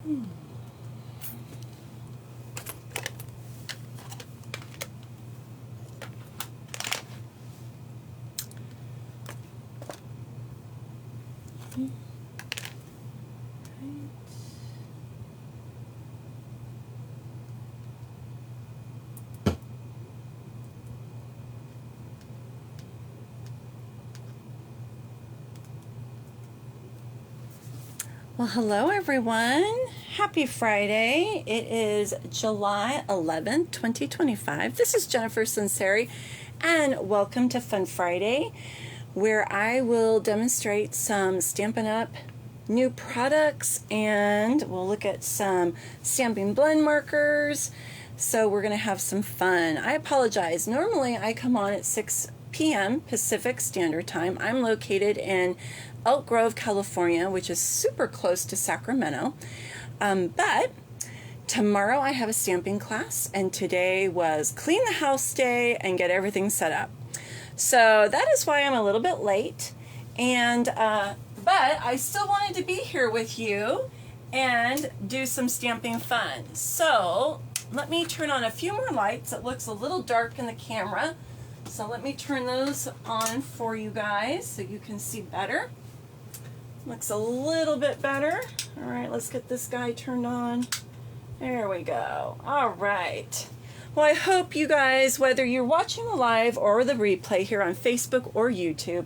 Well, hello everyone. Happy Friday. It is July 11th, 2025. This is Jennifer Sinceri, and welcome to Fun Friday, where I will demonstrate some Stampin' Up! New products, and we'll look at some Stampin' Blend markers. So we're going to have some fun. I apologize. Normally I come on at 6 p.m. Pacific Standard Time. I'm located in Elk Grove, California, which is super close to Sacramento. But tomorrow I have a stamping class, and today was clean the house day and get everything set up. So that is why I'm a little bit late. And but I still wanted to be here with you and do some stamping fun. So let me turn on a few more lights. It looks a little dark in the camera. So let me turn those on for you guys so you can see better. Looks a little bit better. All right, let's get this guy turned on. There we go. All right. Well, I hope you guys, whether you're watching the live or the replay here on Facebook or YouTube,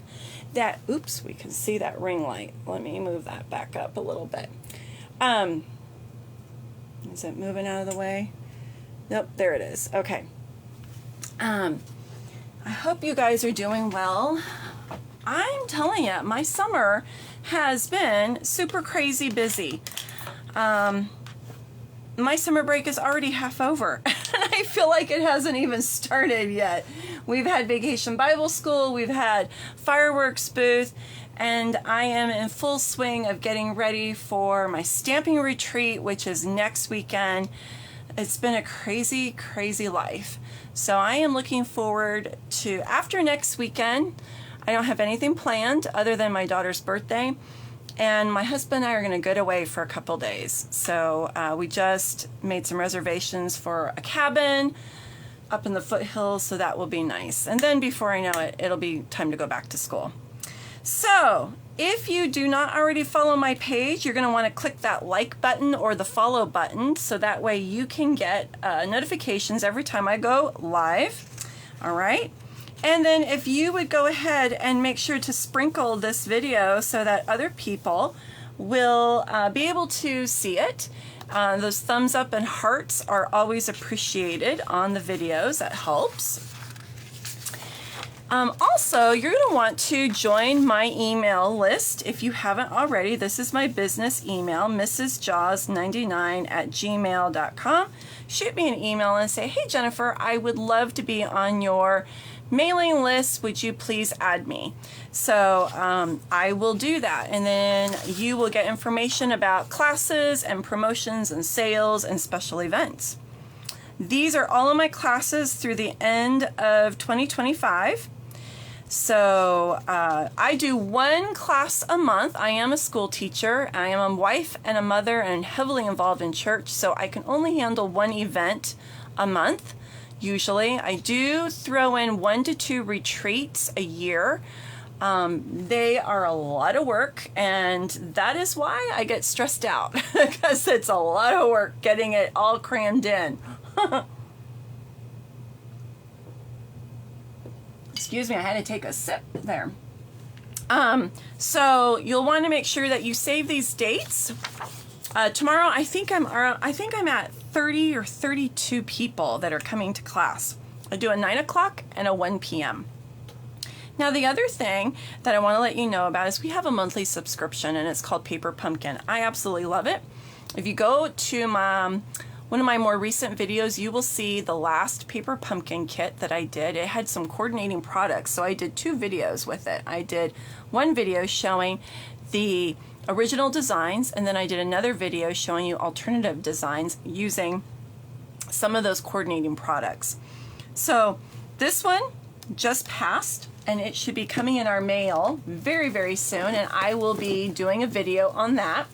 that, oops, we can see that ring light. Let me move that back up a little bit. Is it moving out of the way? Nope, there it is. Okay. I hope you guys are doing well. I'm telling you, my summer has been super crazy busy. My summer break is already half over, and I feel like it hasn't even started yet. We've had Vacation Bible School, we've had fireworks booth, and I am in full swing of getting ready for my stamping retreat, which is next weekend. It's been a crazy, crazy life. So I am looking forward to, after next weekend, I don't have anything planned other than my daughter's birthday, and my husband and I are going to get away for a couple days. So we just made some reservations for a cabin up in the foothills, so that will be nice. And then before I know it, it'll be time to go back to school. So if you do not already follow my page, you're going to want to click that like button or the follow button, so that way you can get notifications every time I go live. All right. And then if you would go ahead and make sure to sprinkle this video so that other people will be able to see it. Those thumbs up and hearts are always appreciated on the videos. That helps. Also, you're going to want to join my email list if you haven't already. This is my business email, mrsjaws99@gmail.com. Shoot me an email and say, hey, Jennifer, I would love to be on your mailing list. Would you please add me? So I will do that. And then you will get information about classes and promotions and sales and special events. These are all of my classes through the end of 2025. So I do one class a month. I am a school teacher. I am a wife and a mother and heavily involved in church, so I can only handle one event a month. Usually I do throw in 1 to 2 retreats a year. They are a lot of work, and that is why I get stressed out because it's a lot of work getting it all crammed in. Excuse me, I had to take a sip there. So you'll want to make sure that you save these dates. Tomorrow, I think I'm at 30 or 32 people that are coming to class. I do a 9 o'clock and a 1 p.m. Now, the other thing that I want to let you know about is we have a monthly subscription, and it's called Paper Pumpkin. I absolutely love it. If you go to one of my more recent videos, you will see the last Paper Pumpkin kit that I did. It had some coordinating products, so I did 2 videos with it. I did one video showing the original designs, and then I did another video showing you alternative designs using some of those coordinating products. So this one just passed, and it should be coming in our mail very, very soon, and I will be doing a video on that.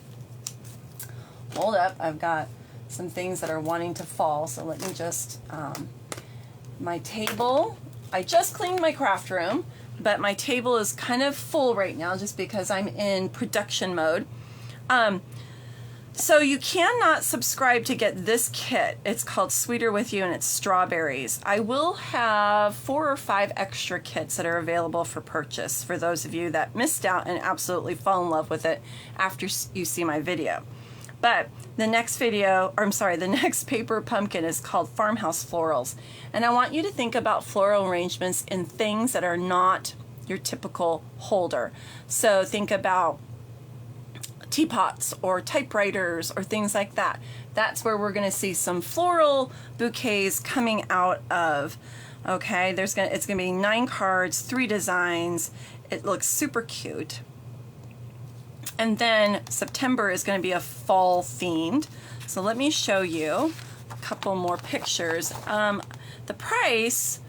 hold up, I've got some things that are wanting to fall, so let me just, my table, I just cleaned my craft room, but my table is kind of full right now just because I'm in production mode. So you cannot subscribe to get this kit. It's called Sweeter With You, and it's strawberries. I will have 4 or 5 extra kits that are available for purchase for those of you that missed out and absolutely fall in love with it after you see my video. But the next video, or I'm sorry, the next paper pumpkin is called Farmhouse Florals. And I want you to think about floral arrangements in things that are not your typical holder. So think about teapots or typewriters or things like that. That's where we're going to see some floral bouquets coming out of. Okay, it's going to be 9 cards, 3 designs. It looks super cute. And then September is going to be a fall themed. So let me show you a couple more pictures. The price,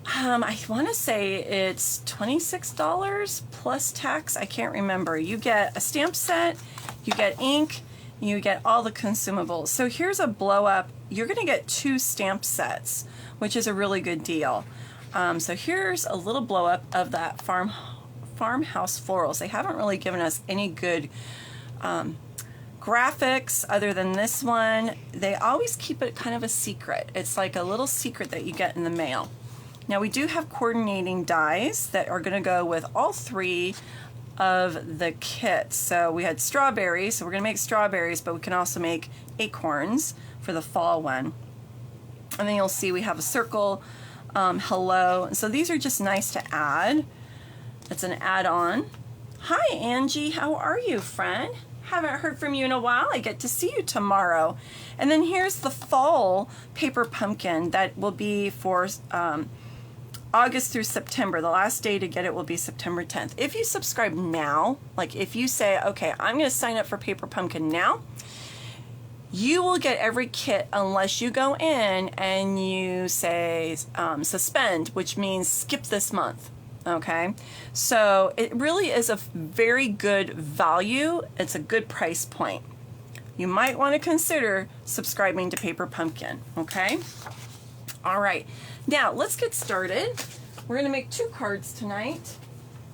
I want to say it's $26 plus tax. I can't remember. You get a stamp set, you get ink, you get all the consumables. So here's a blow up. You're going to get 2 stamp sets, which is a really good deal. So here's a little blow up of that Farmhouse Florals. They haven't really given us any good graphics other than this one. They always keep it kind of a secret. It's like a little secret that you get in the mail. Now we do have coordinating dies that are going to go with all 3 of the kits. So we had strawberries, so we're going to make strawberries, but we can also make acorns for the fall one. And then you'll see we have a circle, hello. So these are just nice to add. It's an add-on. Hi Angie, how are you, friend? Haven't heard from you in a while. I get to see you tomorrow. And then here's the fall paper pumpkin that will be for August through September. The last day to get it will be September 10th. If you subscribe now, like if you say, okay, I'm going to sign up for paper pumpkin now, you will get every kit unless you go in and you say suspend, which means skip this month. Okay, so it really is a very good value. It's a good price point. You might want to consider subscribing to Paper Pumpkin. Okay, all right, now let's get started. We're going to make 2 cards tonight,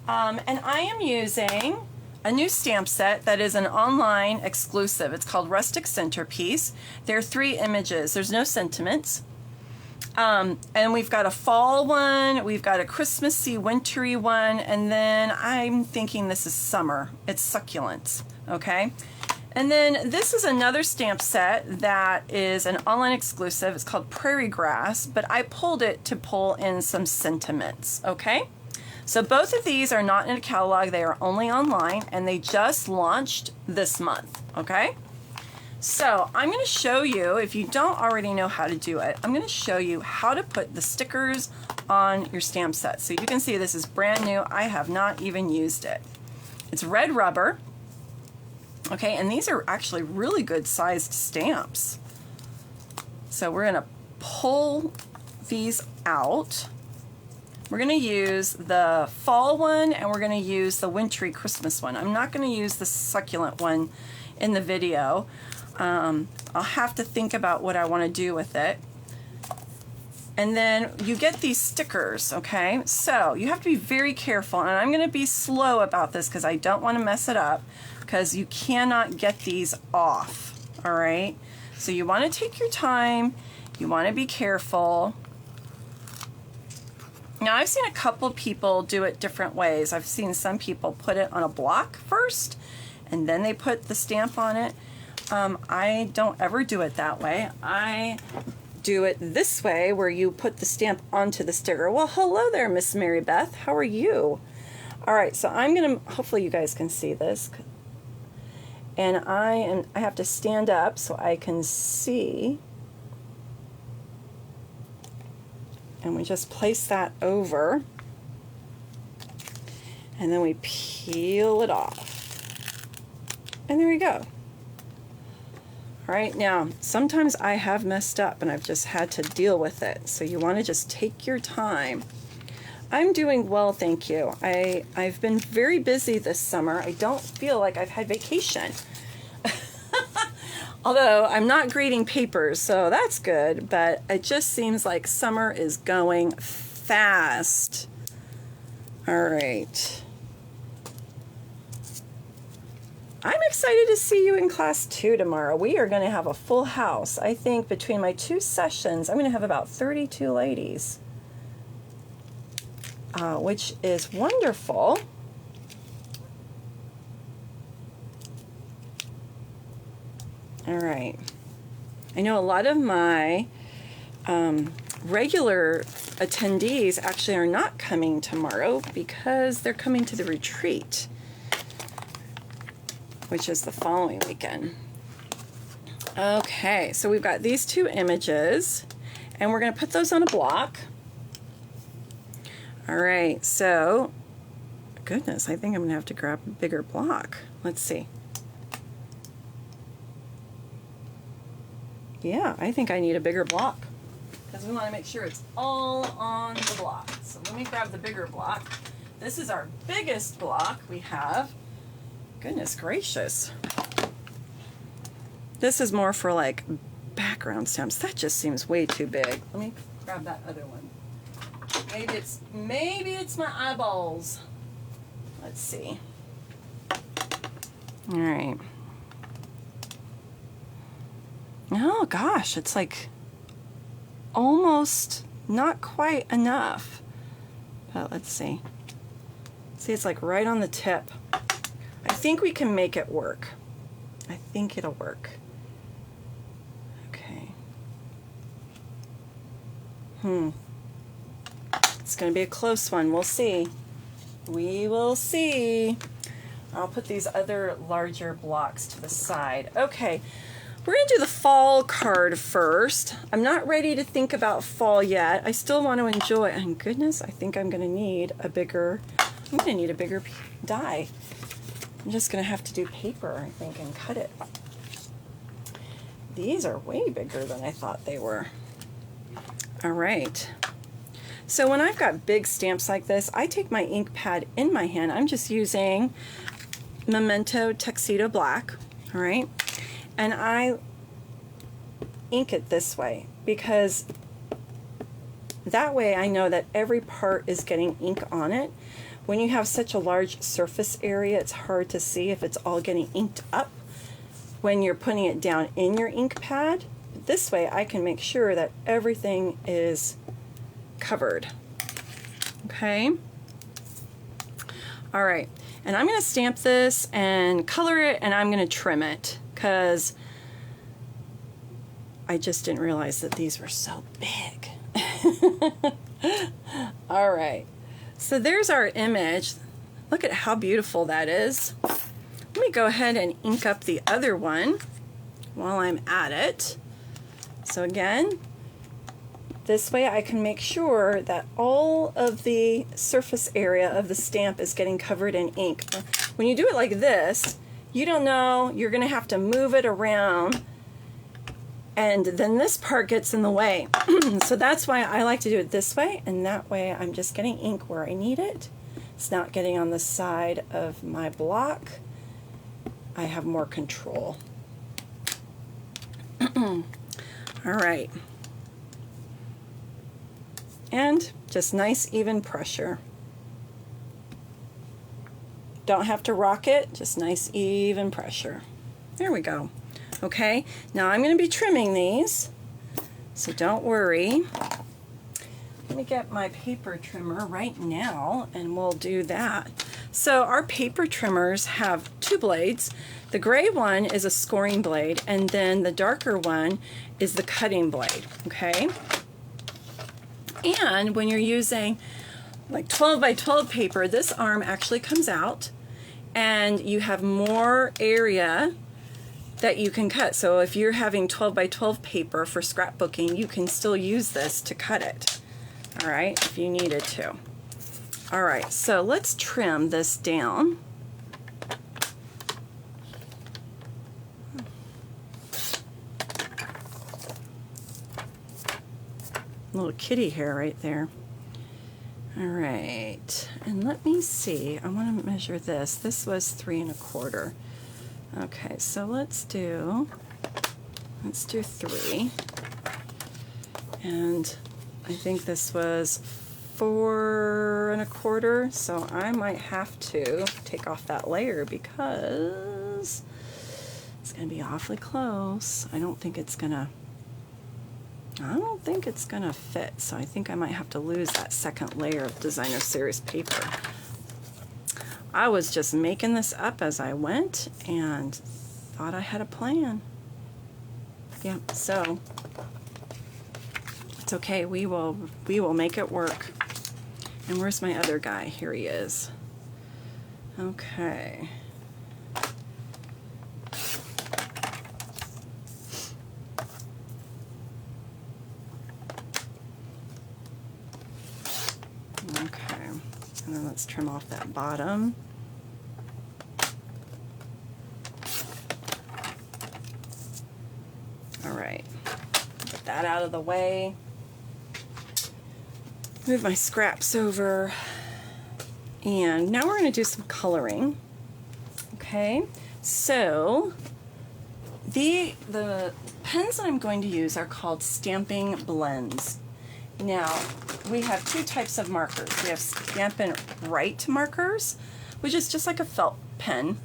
and I am using a new stamp set that is an online exclusive. It's called Rustic Centerpiece. There are 3 images. There's no sentiments. And we've got a fall one, we've got a Christmassy, wintry one, and then I'm thinking this is summer. It's succulents, okay? And then this is another stamp set that is an online exclusive. It's called Prairie Grass, but I pulled it to pull in some sentiments, okay? So both of these are not in a catalog. They are only online, and they just launched this month, okay? So I'm going to show you, if you don't already know how to do it, I'm going to show you how to put the stickers on your stamp set. So you can see this is brand new. I have not even used it. It's red rubber. Okay, and these are actually really good sized stamps. So we're going to pull these out. We're going to use the fall one and we're going to use the wintry Christmas one. I'm not going to use the succulent one in the video. I'll have to think about what I want to do with it. And then you get these stickers, okay? So you have to be very careful, and I'm going to be slow about this because I don't want to mess it up, because you cannot get these off, all right? So you want to take your time. You want to be careful. Now, I've seen a couple people do it different ways. I've seen some people put it on a block first, and then they put the stamp on it. I don't ever do it that way. I do it this way, where you put the stamp onto the sticker. Well, hello there, Miss Mary Beth. How are you? All right, so I'm gonna, hopefully you guys can see this. And I have to stand up so I can see. And we just place that over. And then we peel it off. And there we go. All right, now, sometimes I have messed up and I've just had to deal with it. So you want to just take your time. I'm doing well, thank you. I've been very busy this summer. I don't feel like I've had vacation. Although I'm not grading papers, so that's good, but it just seems like summer is going fast. All right. I'm excited to see you in class 2 tomorrow. We are going to have a full house. I think between my 2 sessions, I'm going to have about 32 ladies, which is wonderful. All right. I know a lot of my regular attendees actually are not coming tomorrow because they're coming to the retreat, which is the following weekend. Okay, so we've got these 2 images, and we're going to put those on a block. All right, so, goodness, I think I'm going to have to grab a bigger block. Let's see. Yeah, I think I need a bigger block because we want to make sure it's all on the block. So let me grab the bigger block. This is our biggest block we have. Goodness gracious. This is more for like background stamps. That just seems way too big. Let me grab that other one. Maybe it's my eyeballs. Let's see. All right. Oh gosh, it's like almost not quite enough. But let's see. See, it's like right on the tip. I think we can make it work. I think it'll work. Okay. It's going to be a close one. We'll see. We will see. I'll put these other larger blocks to the side. Okay. We're going to do the fall card first. I'm not ready to think about fall yet. I still want to enjoy, and goodness, I think I'm going to need a bigger die. I'm just going to have to do paper, I think, and cut it. These are way bigger than I thought they were. All right. So when I've got big stamps like this, I take my ink pad in my hand. I'm just using Memento Tuxedo Black, all right? And I ink it this way because that way I know that every part is getting ink on it. When you have such a large surface area, it's hard to see if it's all getting inked up when you're putting it down in your ink pad. This way I can make sure that everything is covered. Okay? All right. And I'm going to stamp this and color it, and I'm going to trim it because I just didn't realize that these were so big. All right. So there's our image. Look at how beautiful that is. Let me go ahead and ink up the other one while I'm at it. So again, this way I can make sure that all of the surface area of the stamp is getting covered in ink. When you do it like this, you don't know, you're going to have to move it around, and then this part gets in the way. So that's why I like to do it this way, and that way I'm just getting ink where I need it. It's not getting on the side of my block. I have more control. All right. And just nice even pressure. Don't have to rock it, just nice even pressure. There we go. Okay, now I'm going to be trimming these, so don't worry. Let me get my paper trimmer right now and we'll do that. So our paper trimmers have 2 blades. The gray one is a scoring blade, and then the darker one is the cutting blade, okay? And when you're using like 12 by 12 paper, this arm actually comes out and you have more area that you can cut. So if you're having 12 by 12 paper for scrapbooking, you can still use this to cut it, all right, if you needed to. All right, so let's trim this down. Little kitty hair right there. All right, and let me see. I want to measure this. This was 3 1/4. Okay, so let's do Let's do 3. And I think this was 4 1/4, so I might have to take off that layer because it's going to be awfully close. I don't think it's going to fit, so I think I might have to lose that second layer of designer series paper. I was just making this up as I went and thought I had a plan. Yeah, so it's okay. We will make it work. And where's my other guy? Here he is. Okay. Okay. And then let's trim off that bottom. All right. Get that out of the way. Move my scraps over, and now we're going to do some coloring. Okay, so the pens that I'm going to use are called Stampin Blends. Now we have 2 types of markers. We have Stampin Write markers, which is just like a felt pen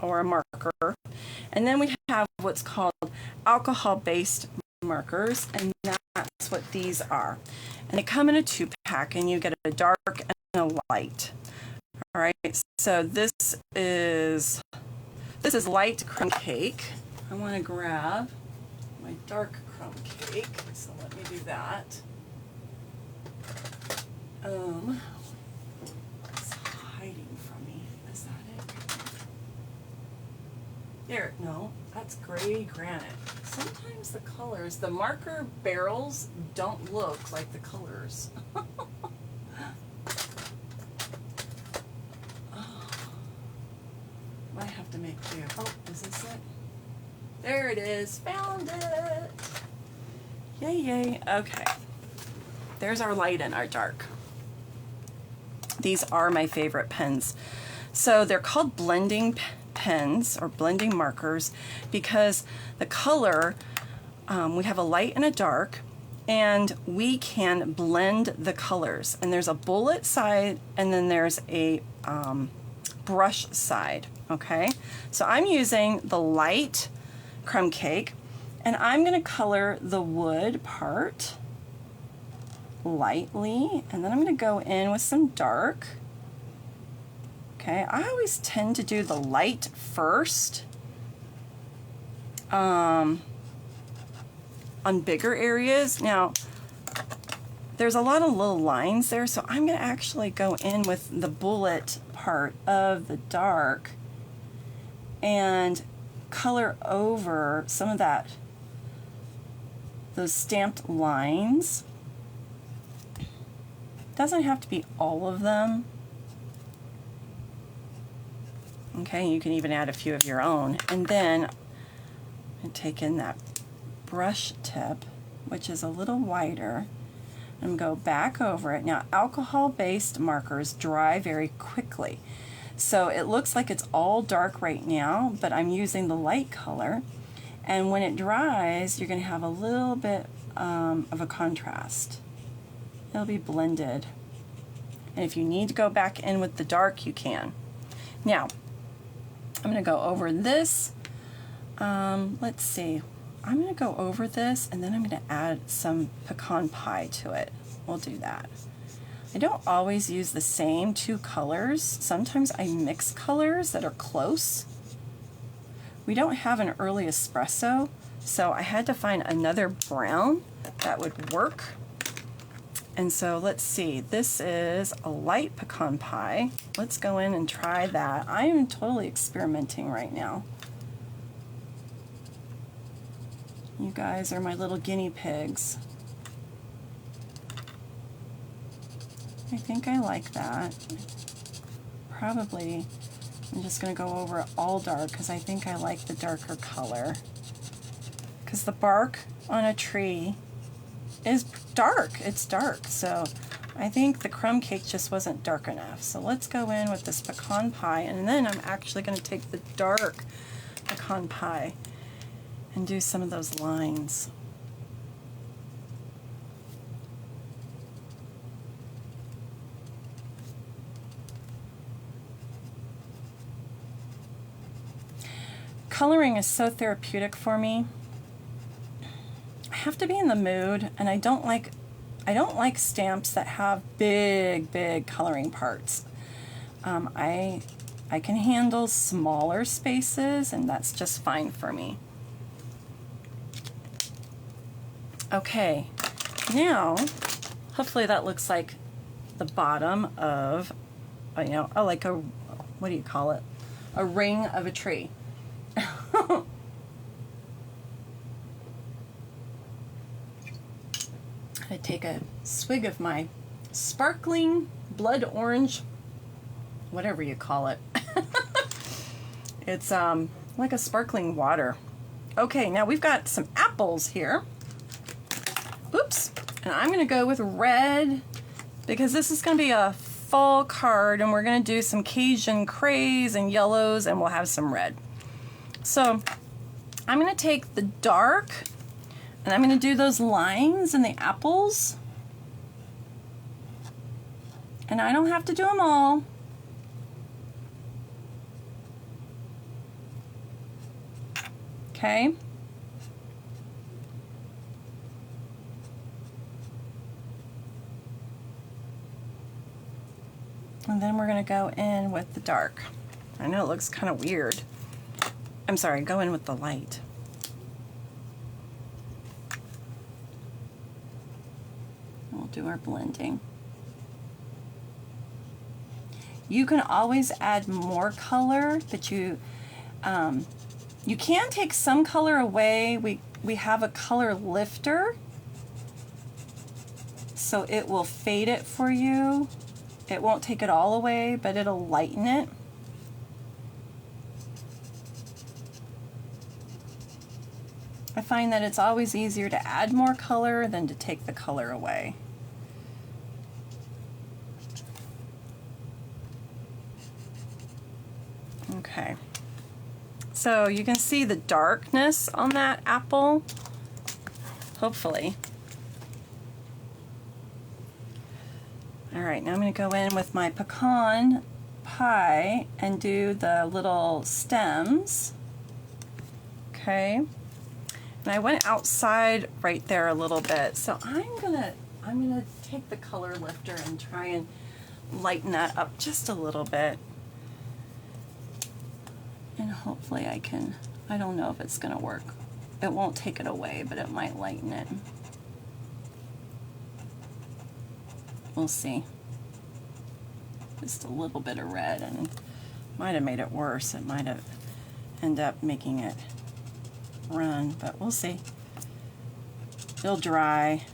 or a marker, and then we have what's called alcohol-based markers, and that's what these are. And they come in a 2-pack, and you get a dark and a light. All right, so this is light crumb cake. I want to grab my dark crumb cake, so let me do that. It's hiding from me. Is that it? There, no, that's gray granite. Sometimes the colors, the marker barrels don't look like the colors. Might have to make do. Oh, is this it? There it is. Found it. Yay, yay. Okay. There's our light and our dark. These are my favorite pens. So they're called blending pens or blending markers because the color, we have a light and a dark, and we can blend the colors. And there's a bullet side, and then there's a brush side. Okay, so I'm using the light crumb cake, and I'm going to color the wood part lightly, and then I'm going to go in with some dark. Okay, I always tend to do the light first on bigger areas. Now, there's a lot of little lines there, so I'm going to actually go in with the bullet part of the dark and color over some of those stamped lines. Doesn't have to be all of them. Okay, you can even add a few of your own. And then I take in that brush tip, which is a little wider, and go back over it. Now, alcohol-based markers dry very quickly. So it looks like it's all dark right now, but I'm using the light color. And when it dries, you're going to have a little bit of a contrast. It'll be blended. And if you need to go back in with the dark, you can. Now, I'm going to go over this. Let's see. I'm going to go over this, and then I'm going to add some pecan pie to it. We'll do that. I don't always use the same 2 colors. Sometimes I mix colors that are close. We don't have an early espresso, so I had to find another brown that would work. And so let's see, this is a light pecan pie. Let's go in and try that. I am totally experimenting right now. You guys are my little guinea pigs. I think I like that. Probably, I'm just going to go over it all dark because I think I like the darker color. Because the bark on a tree is dark. It's dark. So I think the crumb cake just wasn't dark enough. So let's go in with this pecan pie, and then I'm actually going to take the dark pecan pie and do some of those lines. Coloring is so therapeutic for me. I have to be in the mood, and I don't like stamps that have big coloring parts. I can handle smaller spaces, and that's just fine for me. Okay, now hopefully that looks like the bottom of, like a, what do you call it? A ring of a tree. I take a swig of my sparkling blood orange, whatever you call it. It's like a sparkling water. Okay, now we've got some apples here. Oops. And I'm going to go with red because this is going to be a fall card, and we're going to do some Cajun craze and yellows, and we'll have some red. So I'm going to take the dark, and I'm going to do those lines in the apples. And I don't have to do them all. Okay. And then we're going to go in with the dark. I know it looks kind of weird. I'm sorry, go in with the light. We'll do our blending. You can always add more color, but you can take some color away. We have a color lifter, so it will fade it for you. It won't take it all away, but it'll lighten it. I find that it's always easier to add more color than to take the color away. Okay, so you can see the darkness on that apple, hopefully. All right, now I'm going to go in with my pecan pie and do the little stems. Okay, and I went outside right there a little bit, so I'm gonna take the color lifter and try and lighten that up just a little bit. And hopefully I can, I don't know if it's going to work. It won't take it away, but it might lighten it. We'll see. Just a little bit of red, and might have made it worse. It might have ended up making it run, but we'll see. It'll dry.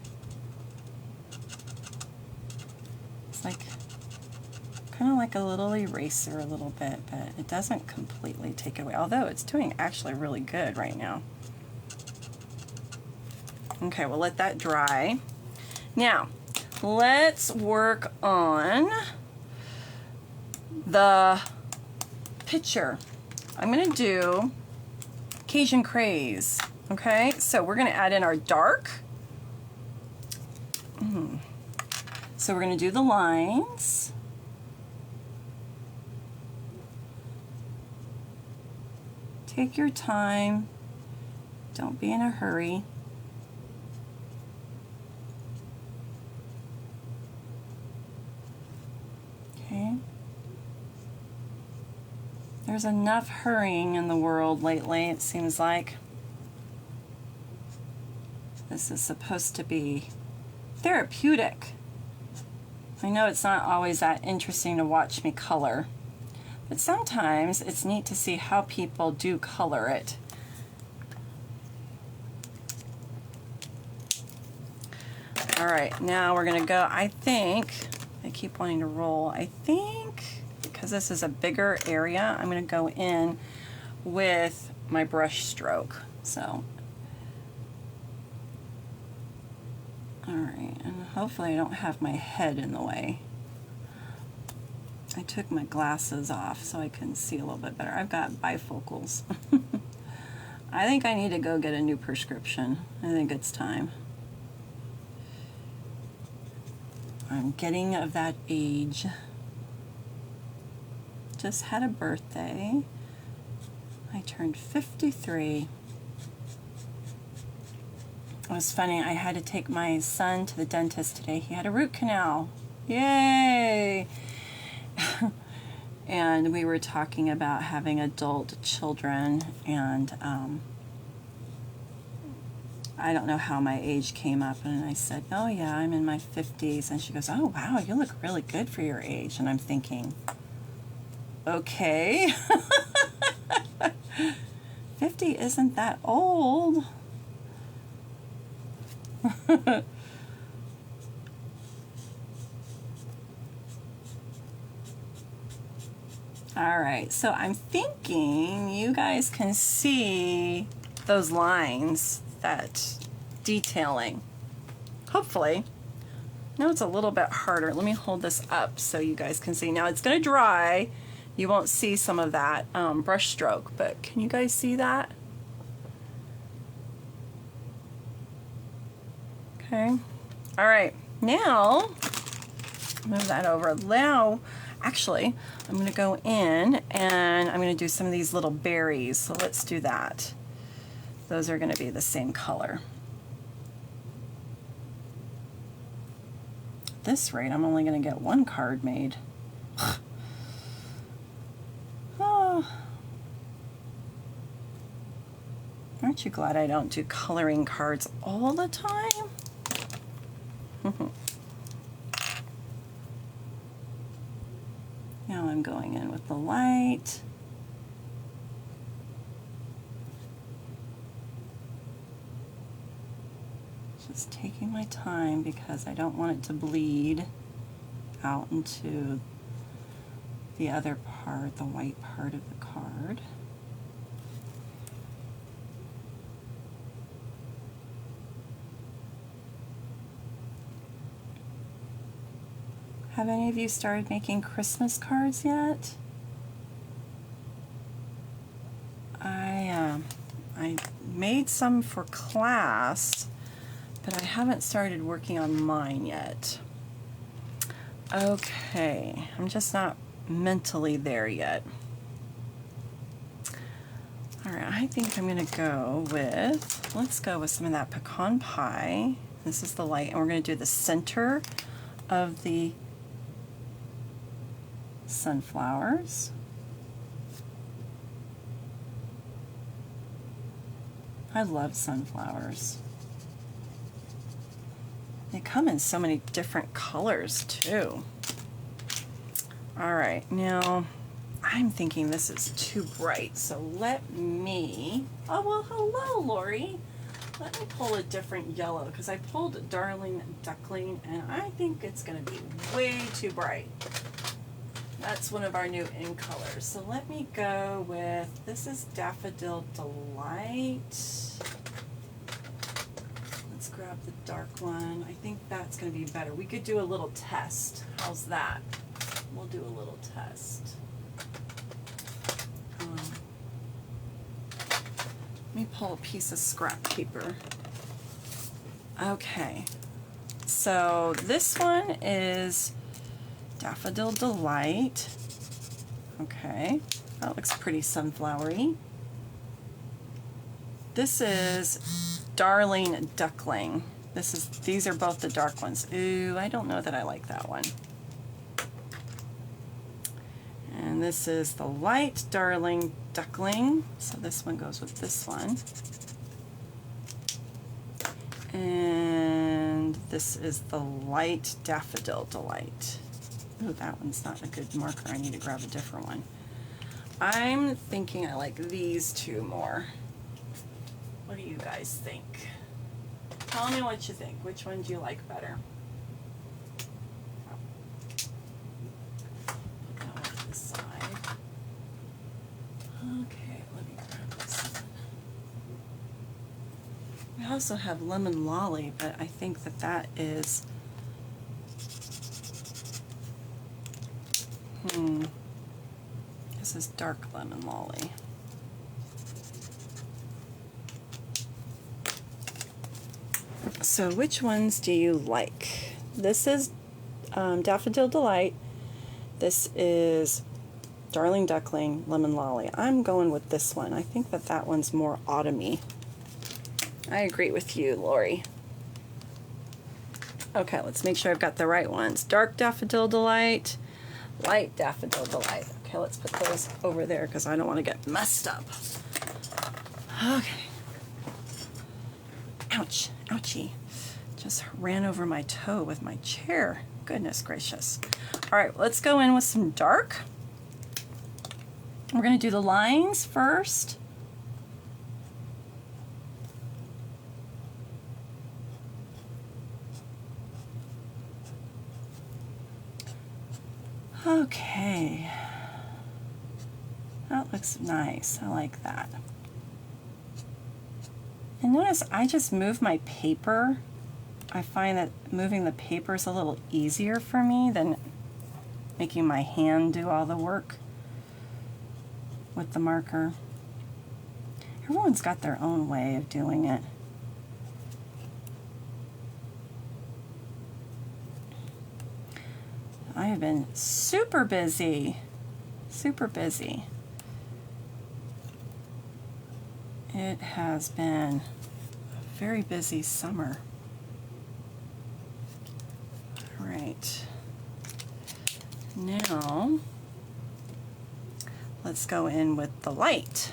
It's like kind of like a little eraser a little bit, but it doesn't completely take it away, although it's doing actually really good right now. Okay, we'll let that dry. Now, let's work on the picture. I'm going to do Cajun Craze. Okay, so we're going to add in our dark. So we're going to do the lines. Take your time. Don't be in a hurry. Okay. There's enough hurrying in the world lately, it seems like. This is supposed to be therapeutic. I know it's not always that interesting to watch me color, but sometimes it's neat to see how people do color it. All right, now we're gonna go, I keep wanting to roll, I think, because this is a bigger area, I'm gonna go in with my brush stroke. So, all right, and hopefully I don't have my head in the way. I took my glasses off so I can see a little bit better. I've got bifocals. I think I need to go get a new prescription. I think it's time. I'm getting of that age. Just had a birthday. I turned 53. It was funny, I had to take my son to the dentist today. He had a root canal. Yay! And we were talking about having adult children, and I don't know how my age came up, and I said, oh yeah, I'm in my 50s, and she goes, oh wow, you look really good for your age. And I'm thinking, okay. 50 isn't that old. All right, so I'm thinking you guys can see those lines, that detailing. Hopefully. Now it's a little bit harder. Let me hold this up so you guys can see. Now it's going to dry. You won't see some of that brush stroke, but can you guys see that? Okay. All right. Now, move that over. Now, actually, I'm going to go in and I'm going to do some of these little berries. So let's do that. Those are going to be the same color. At this rate, I'm only going to get one card made. Oh. Aren't you glad I don't do coloring cards all the time? Now I'm going in with the light. Just taking my time because I don't want it to bleed out into the other part, the white part of the card. Have any of you started making Christmas cards yet? I made some for class, but I haven't started working on mine yet. Okay, I'm just not mentally there yet. All right, I think I'm gonna go with, let's go with some of that pecan pie. This is the light, and we're gonna do the center of the sunflowers. I love sunflowers. They come in so many different colors too. All right, now I'm thinking this is too bright, so let me, oh well, hello Lori. Let me pull a different yellow because I pulled Darling Duckling and I think it's gonna be way too bright. That's one of our new in colors. So let me go with, this is Daffodil Delight. Let's grab the dark one. I think that's going to be better. We could do a little test. How's that? We'll do a little test. Let me pull a piece of scrap paper. Okay. So this one is Daffodil Delight. Okay, that looks pretty sunflowery. This is Darling Duckling. These are both the dark ones. Ooh, I don't know that I like that one. And this is the light Darling Duckling. So this one goes with this one. And this is the light Daffodil Delight. Oh, that one's not a good marker. I need to grab a different one. I'm thinking I like these two more. What do you guys think? Tell me what you think. Which one do you like better? Put that one to the side. Okay, let me grab this one. We also have Lemon Lolly, but I think that is this is dark Lemon Lolly. So which ones do you like? This is Daffodil Delight. This is Darling Duckling, Lemon Lolly. I'm going with this one. I think that that one's more autumny. I agree with you, Lori. Okay, let's make sure I've got the right ones. Dark Daffodil Delight, Light Daffodil Delight. Okay, let's put those over there because I don't want to get messed up. Okay. Ouch, ouchie. Just ran over my toe with my chair. Goodness gracious. All right, let's go in with some dark. We're going to do the lines first. Okay. That looks nice. I like that. And notice I just move my paper. I find that moving the paper is a little easier for me than making my hand do all the work with the marker. Everyone's got their own way of doing it. I have been super busy, super busy. It has been a very busy summer. All right. Now, let's go in with the light.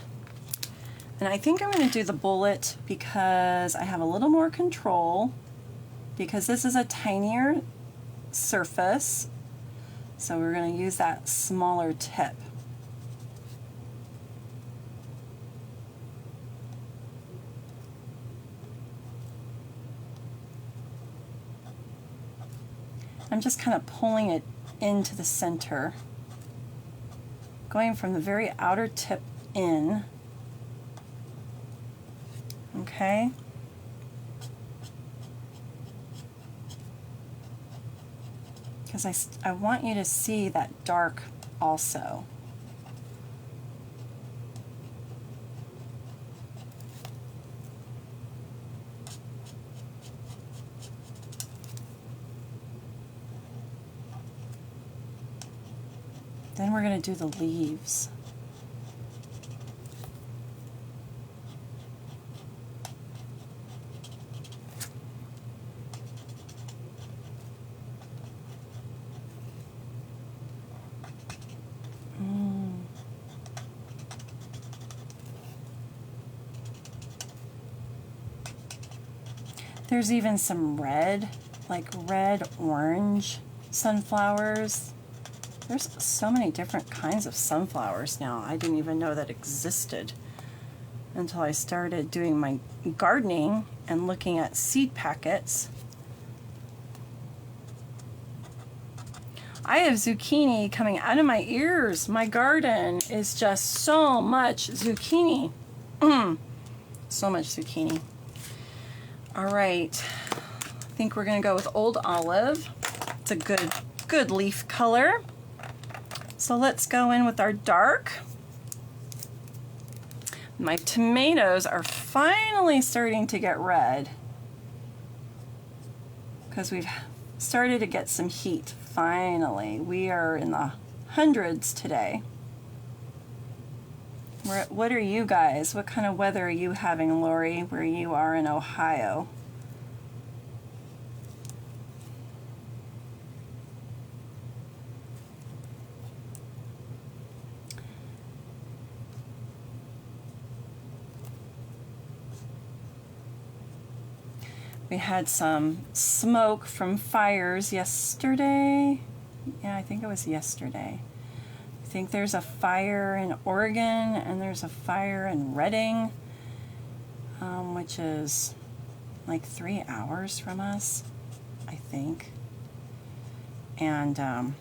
And I think I'm going to do the bullet because I have a little more control, because this is a tinier surface. So we're going to use that smaller tip. I'm just kind of pulling it into the center, going from the very outer tip in. Okay. Because I want you to see that dark also. Then we're going to do the leaves. There's even some red, like red, orange sunflowers. There's so many different kinds of sunflowers now. I didn't even know that existed until I started doing my gardening and looking at seed packets. I have zucchini coming out of my ears. My garden is just so much zucchini. So much zucchini. All right, I think we're gonna go with Old Olive. It's a good leaf color. So let's go in with our dark. My tomatoes are finally starting to get red because we've started to get some heat. Finally, we are in the hundreds today. What are you guys? What kind of weather are you having, Lori, where you are in Ohio? We had some smoke from fires yesterday. Yeah, I think it was yesterday. I think there's a fire in Oregon and there's a fire in Redding, which is like 3 hours from us, I think. And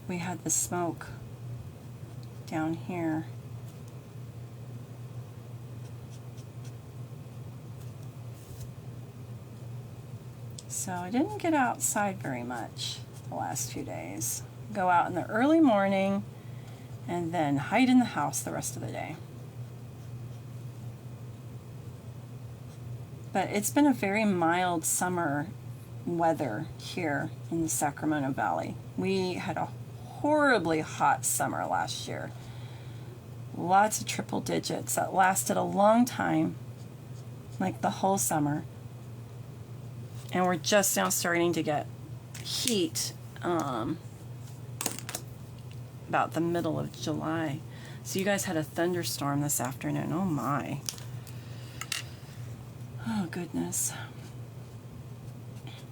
we had the smoke down here. So I didn't get outside very much the last few days. Go out in the early morning and then hide in the house the rest of the day. But it's been a very mild summer weather here in the Sacramento Valley. We had a horribly hot summer last year. Lots of triple digits that lasted a long time, like the whole summer. And we're just now starting to get heat about the middle of July. So you guys had a thunderstorm this afternoon. Oh my. Oh goodness.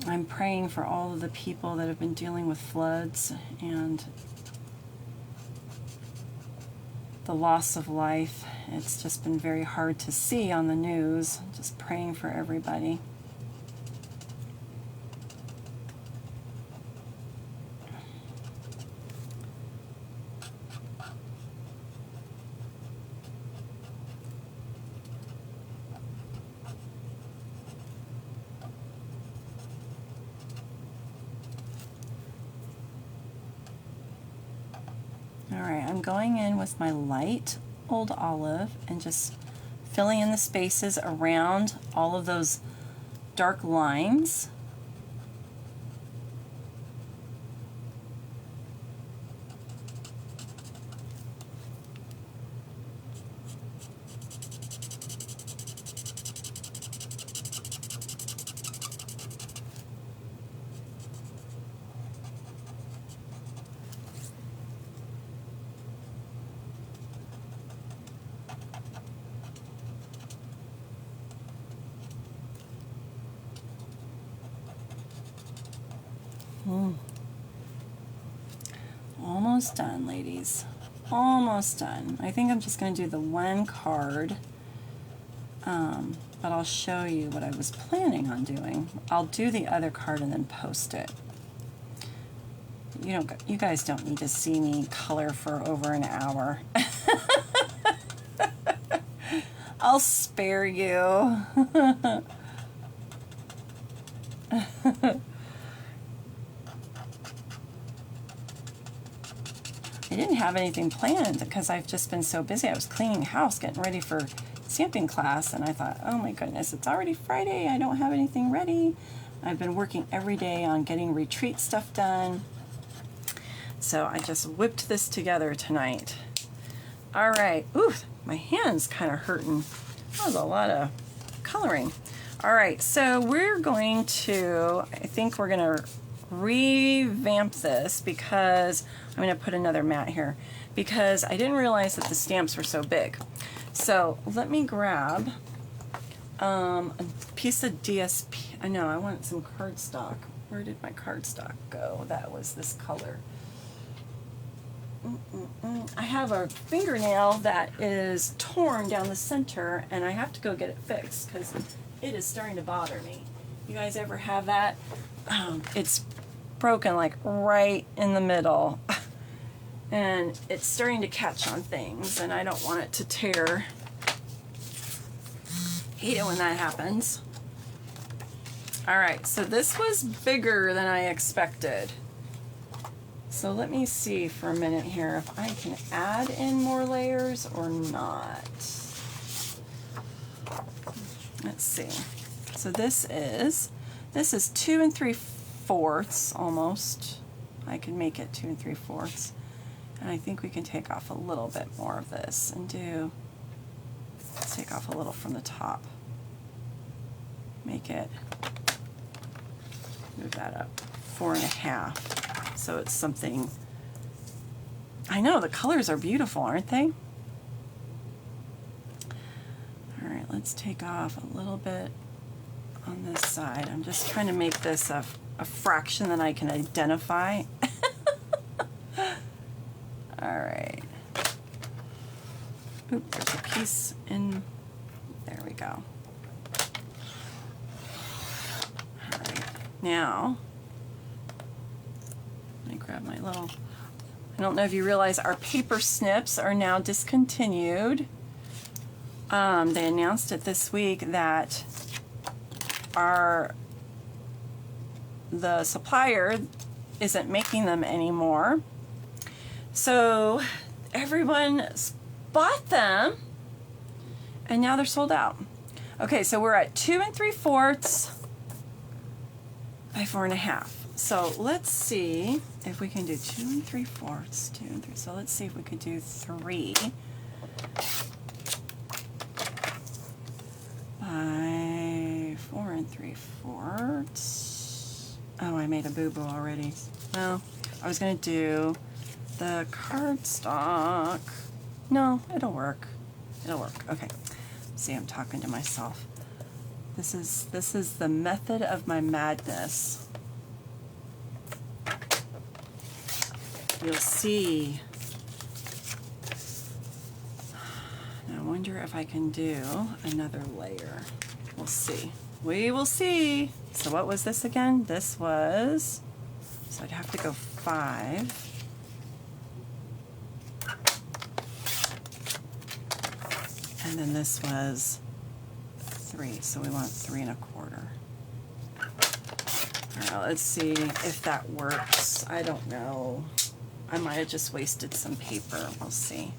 I'm praying for all of the people that have been dealing with floods and the loss of life. It's just been very hard to see on the news. Just praying for everybody. Alright, I'm going in with my light old olive and just filling in the spaces around all of those dark lines. Almost done, ladies. Almost done. I think I'm just going to do the one card, but I'll show you what I was planning on doing. I'll do the other card and then post it. You guys don't need to see me color for over an hour. I'll spare you. I didn't have anything planned because I've just been so busy. I was cleaning the house, getting ready for stamping class, and I thought, oh my goodness, it's already Friday. I don't have anything ready. I've been working every day on getting retreat stuff done. So I just whipped this together tonight. All right. Ooh, my hand's kind of hurting. That was a lot of coloring. All right, so we're going to, I think we're going to revamp this because I'm going to put another mat here because I didn't realize that the stamps were so big. So let me grab a piece of DSP. I know, I want some cardstock. Where did my cardstock go? That was this color. I have a fingernail that is torn down the center and I have to go get it fixed because it is starting to bother me. You guys ever have that? It's broken like right in the middle and it's starting to catch on things and I don't want it to tear. Hate it when that happens. Alright, so this was bigger than I expected. So let me see for a minute here if I can add in more layers or not. Let's see. So this is 2 3/4 almost. I can make it 2 3/4. And I think we can take off a little bit more of this and let's take off a little from the top. Make it, move that up 4 1/2. So it's something, I know the colors are beautiful, aren't they? All right, let's take off a little bit on this side. I'm just trying to make this a fraction that I can identify. All right. Oop, there's a piece in, there we go. All right, now, let me grab my little, I don't know if you realize our paper snips are now discontinued. They announced it this week that the supplier isn't making them anymore. So everyone bought them and now they're sold out. Okay, so we're at 2 3/4 by 4 1/2. So let's see if we can do 2 3/4, 2 and 3. So let's see if we could do 3 by 4 3/4. Oh, I made a boo-boo already. No, I was gonna do the cardstock. No, it'll work. It'll work. Okay. See, I'm talking to myself. This is the method of my madness. You'll see. Now I wonder if I can do another layer. We'll see. We will see. So what was this again? This was, so I'd have to go 5. And then this was 3, so we want 3 1/4. All right, let's see if that works. I don't know. I might have just wasted some paper. We'll see.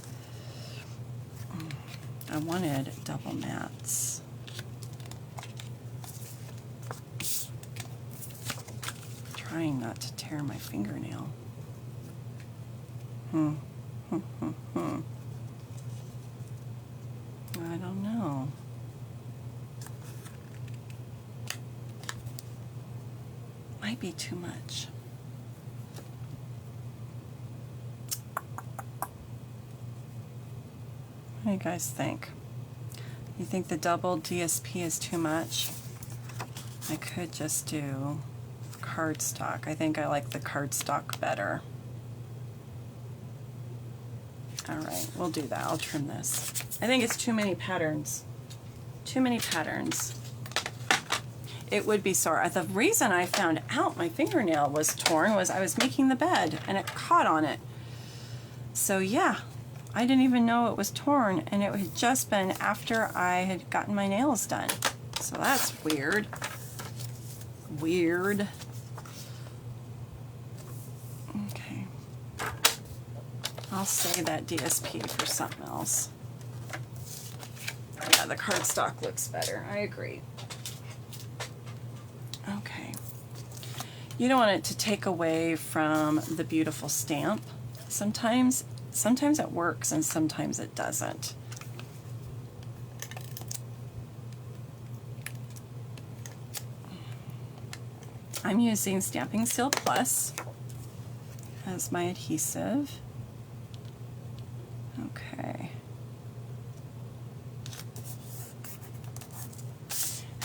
I wanted double mats. Trying not to tear my fingernail. I don't know. Might be too much. What do you guys think? You think the double DSP is too much? I could just do cardstock. I think I like the cardstock better. Alright, we'll do that. I'll trim this. I think it's too many patterns. Too many patterns. It would be sore. The reason I found out my fingernail was torn was I was making the bed and it caught on it. So yeah, I didn't even know it was torn, and it had just been after I had gotten my nails done. So that's weird. Weird. Okay. I'll save that DSP for something else. Yeah, the cardstock looks better. I agree. Okay. You don't want it to take away from the beautiful stamp. Sometimes it works and sometimes it doesn't. I'm using Stampin' Seal Plus as my adhesive. Okay.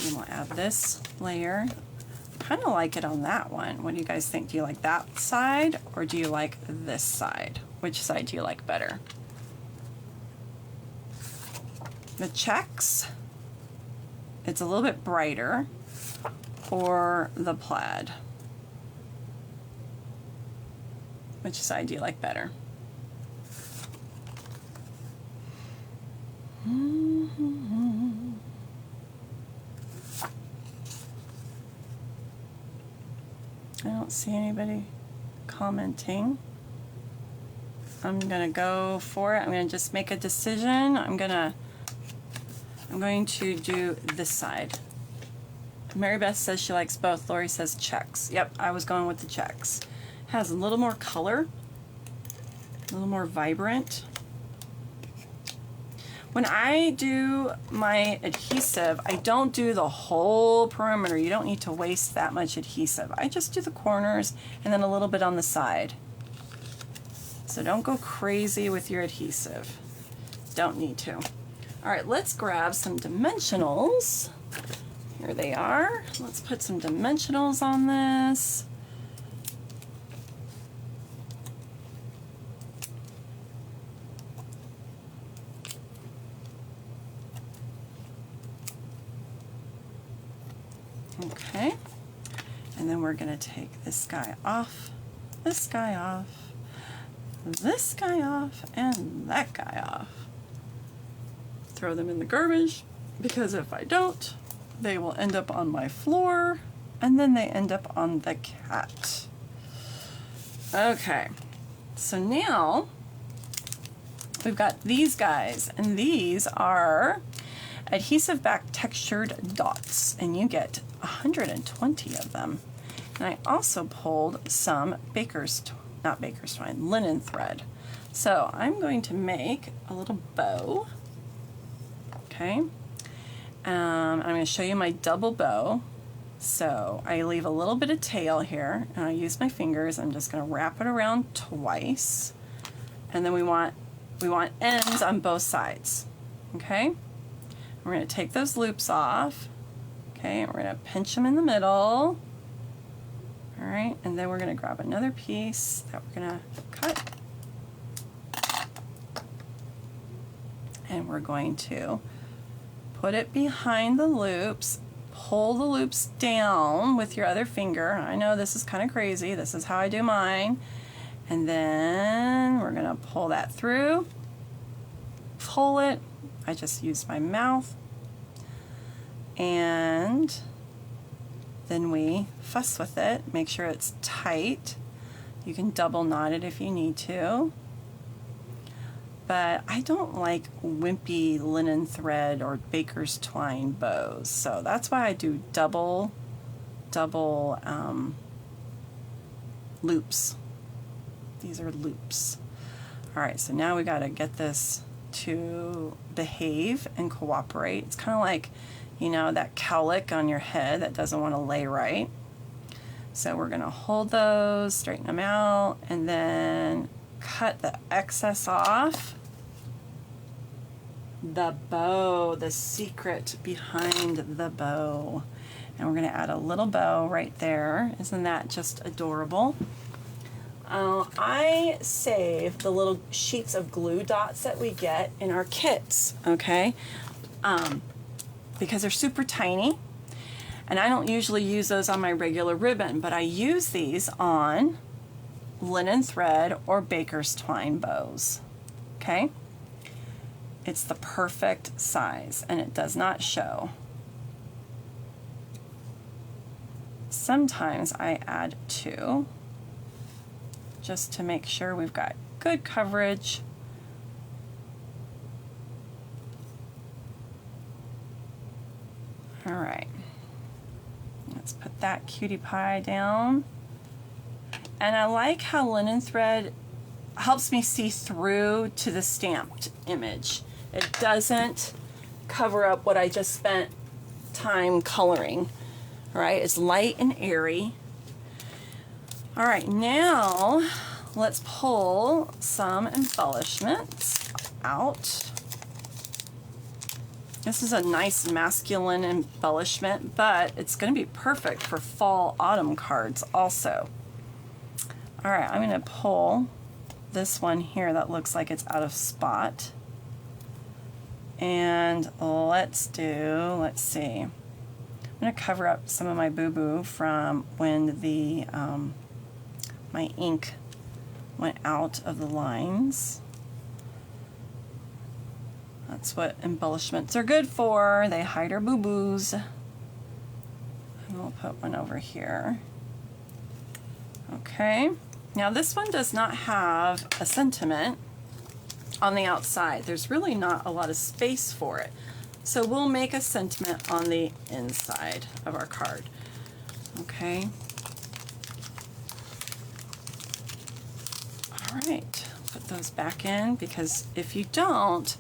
And we'll add this layer. Kind of like it on that one. What do you guys think? Do you like that side or do you like this side? Which side do you like better? The checks, it's a little bit brighter, or the plaid? Which side do you like better? I don't see anybody commenting. I'm gonna go for it. I'm gonna just make a decision. I'm going to do this side. Mary Beth says she likes both. Lori says checks. Yep, I was going with the checks. Has a little more color, a little more vibrant. When I do my adhesive, I don't do the whole perimeter. You don't need to waste that much adhesive. I just do the corners and then a little bit on the side. So don't go crazy with your adhesive. Don't need to. All right, let's grab some dimensionals. Here they are. Let's put some dimensionals on this. Okay, and then we're going to take this guy off, this guy off, this guy off, and that guy off. Throw them in the garbage, because if I don't, they will end up on my floor, and then they end up on the cat. Okay, so now we've got these guys, and these are adhesive back textured dots, and you get 120 of them. And I also pulled some linen thread. So I'm going to make a little bow. Okay. I'm going to show you my double bow. So I leave a little bit of tail here, and I use my fingers. I'm just going to wrap it around twice, and then we want ends on both sides. Okay. We're going to take those loops off. Okay, and we're going to pinch them in the middle. All right, and then we're going to grab another piece that we're going to cut, and we're going to put it behind the loops. Pull the loops down with your other finger. I know this is kind of crazy. This is how I do mine. And then we're going to pull that through. Pull it. I just used my mouth. And then we fuss with it. Make sure it's tight. You can double knot it if you need to. But I don't like wimpy linen thread or baker's twine bows, so that's why I do double loops. These are loops. All right, so now we got to get this to behave and cooperate. It's kind of like, you know, that cowlick on your head that doesn't want to lay right. So we're going to hold those, straighten them out, and then cut the excess off. The bow, the secret behind the bow. And we're going to add a little bow right there. Isn't that just adorable? I save the little sheets of glue dots that we get in our kits, okay? Because they're super tiny. And I don't usually use those on my regular ribbon, but I use these on linen thread or baker's twine bows, okay? It's the perfect size, and it does not show. Sometimes I add 2, just to make sure we've got good coverage. All right, let's put that cutie pie down. And I like how linen thread helps me see through to the stamped image. It doesn't cover up what I just spent time coloring. All right, it's light and airy. All right, now let's pull some embellishments out. This is a nice masculine embellishment, but it's going to be perfect for fall autumn cards also. All right, I'm going to pull this one here that looks like it's out of spot. And let's see. I'm going to cover up some of my boo-boo from when the my ink went out of the lines. That's what embellishments are good for. They hide our boo-boos. And we'll put one over here. Okay. Now this one does not have a sentiment on the outside. There's really not a lot of space for it. So we'll make a sentiment on the inside of our card. Okay. All right, put those back in, because if you don't,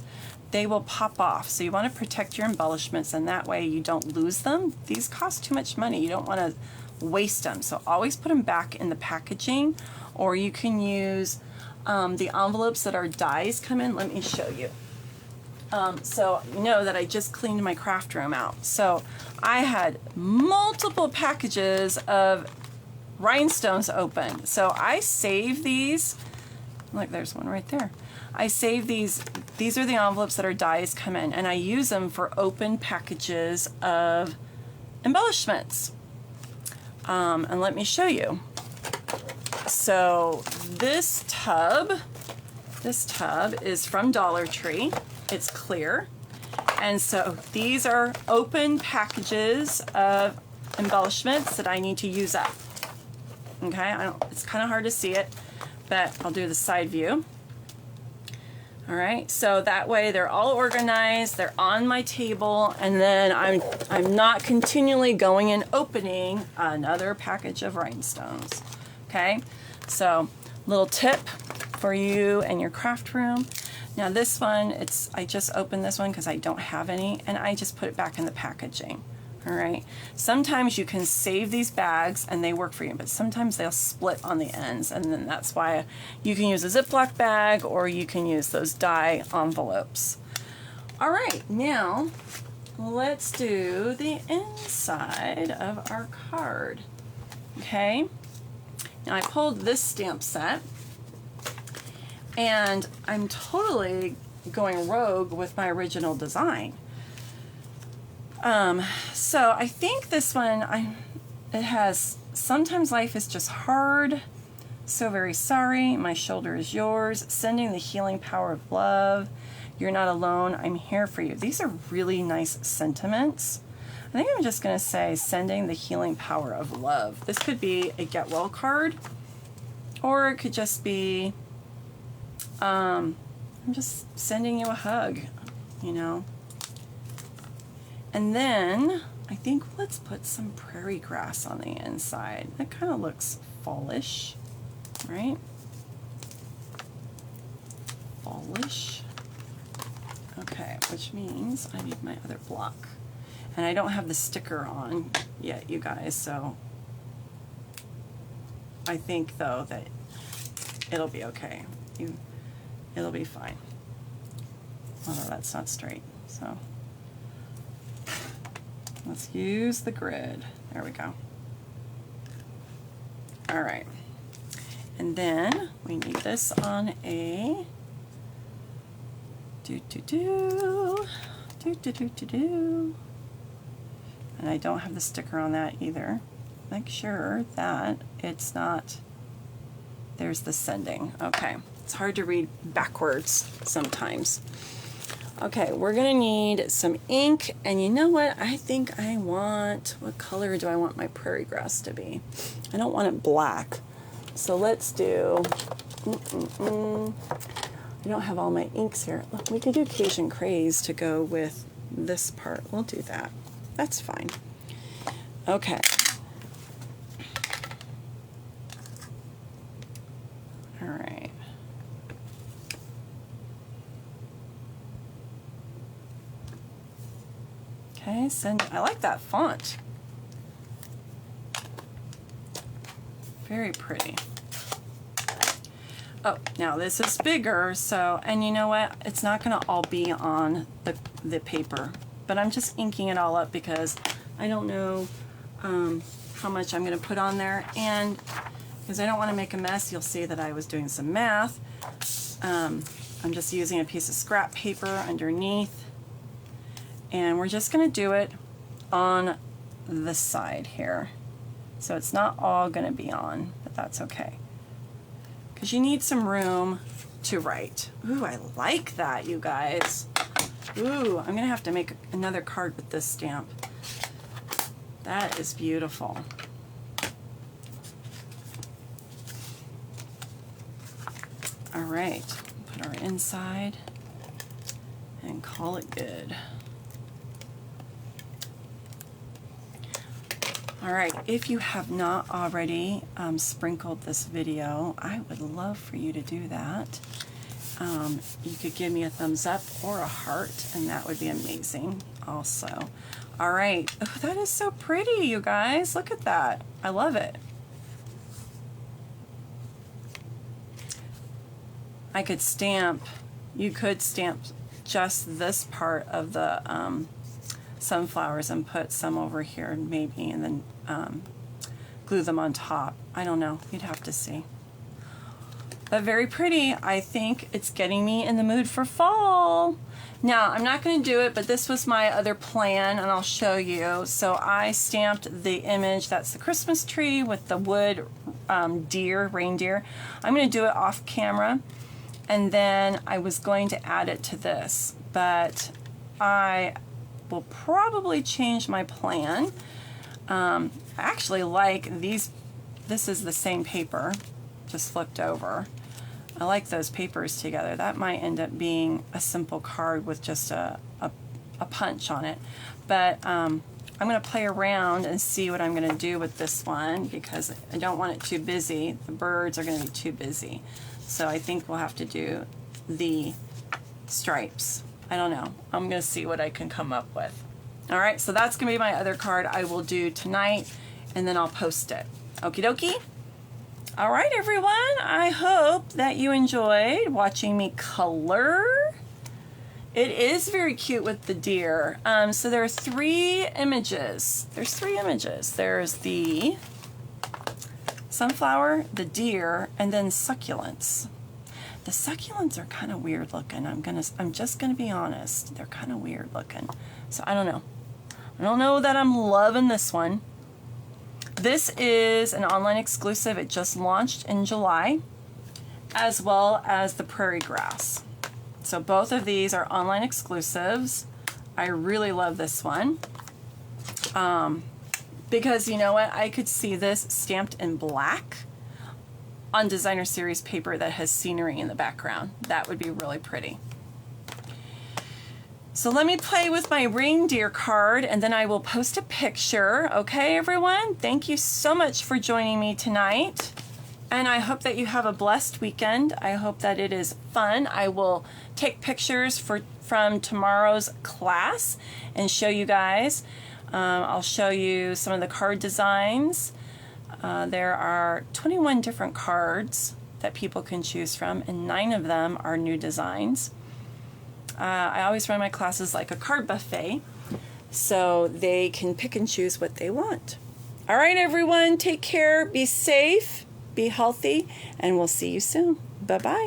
they will pop off. So you want to protect your embellishments, and that way you don't lose them. These cost too much money. You don't want to waste them. So always put them back in the packaging, or you can use the envelopes that our dies come in. Let me show you. So you know that I just cleaned my craft room out. So I had multiple packages of rhinestones open. So I save these. Look, there's one right there. I save these. These are the envelopes that our dies come in, and I use them for open packages of embellishments. And let me show you. So this tub is from Dollar Tree. It's clear. And so these are open packages of embellishments that I need to use up. Okay, it's kind of hard to see it, but I'll do the side view. All right, so that way they're all organized, they're on my table, and then I'm not continually going and opening another package of rhinestones. Okay, so little tip for you and your craft room. Now this one, I just opened this one because I don't have any, and I just put it back in the packaging. All right, sometimes you can save these bags and they work for you, but sometimes they'll split on the ends, and then that's why you can use a Ziploc bag or you can use those die envelopes. All right, now let's do the inside of our card. Okay, now I pulled this stamp set, and I'm totally going rogue with my original design. So I think this one, it has, sometimes life is just hard, so very sorry, my shoulder is yours, sending the healing power of love, you're not alone, I'm here for you. These are really nice sentiments. I think I'm just going to say sending the healing power of love. This could be a get well card, or it could just be, I'm just sending you a hug, you know. And then I think let's put some prairie grass on the inside. That kind of looks fallish, right? Fallish. Okay, which means I need my other block. And I don't have the sticker on yet, you guys, so I think though that it'll be okay. It'll be fine. Although that's not straight, so. Let's use the grid. There we go. All right. And then we need this on a and I don't have the sticker on that either. Make sure that it's not, there's the sending. Okay. It's hard to read backwards sometimes. Okay, we're gonna need some ink, and you know what? I think I want, what color do I want my prairie grass to be? I don't want it black, so let's do, I don't have all my inks here. Look, we could do Cajun Craze to go with this part. We'll do that. That's fine. Okay. All right. Okay, I like that font. Very pretty. Oh, now this is bigger, so, and you know what? It's not gonna all be on the paper, but I'm just inking it all up because I don't know how much I'm gonna put on there, and because I don't wanna make a mess, you'll see that I was doing some math. I'm just using a piece of scrap paper underneath. And we're just going to do it on this side here. So it's not all going to be on, but that's okay. Because you need some room to write. Ooh, I like that, you guys. Ooh, I'm going to have to make another card with this stamp. That is beautiful. All right, put our inside and call it good. All right, if you have not already sprinkled this video, I would love for you to do that. You could give me a thumbs up or a heart, and that would be amazing also. All right, oh, that is so pretty, you guys. Look at that. I love it. I could stamp, you could stamp just this part of the sunflowers and put some over here maybe, and then glue them on top. I don't know, you'd have to see. But very pretty. I think it's getting me in the mood for fall. Now, I'm not going to do it, but this was my other plan, and I'll show you. So I stamped the image, that's the Christmas tree with the wood reindeer. I'm going to do it off camera, and then I was going to add it to this, but I will probably change my plan. I actually like these. This is the same paper, just flipped over. I like those papers together. That might end up being a simple card with just a punch on it. But I'm going to play around and see what I'm going to do with this one because I don't want it too busy. The birds are going to be too busy. So I think we'll have to do the stripes. I don't know. I'm going to see what I can come up with. All right, so that's going to be my other card I will do tonight, and then I'll post it. Okie dokie. All right, everyone. I hope that you enjoyed watching me color. It is very cute with the deer. So there are 3 images. There's 3 images. There's the sunflower, the deer, and then succulents. The succulents are kind of weird looking. I'm just gonna be honest. They're kind of weird looking. So I don't know. I don't know that I'm loving this one. This is an online exclusive. It just launched in July, as well as the prairie grass. So both of these are online exclusives. I really love this one. Because you know what? I could see this stamped in black on designer series paper that has scenery in the background. That would be really pretty. So let me play with my reindeer card and then I will post a picture. Okay, everyone? Thank you so much for joining me tonight. And I hope that you have a blessed weekend. I hope that it is fun. I will take pictures from tomorrow's class and show you guys. I'll show you some of the card designs. There are 21 different cards that people can choose from, and 9 of them are new designs. I always run my classes like a card buffet, so they can pick and choose what they want. All right, everyone, take care, be safe, be healthy, and we'll see you soon. Bye-bye.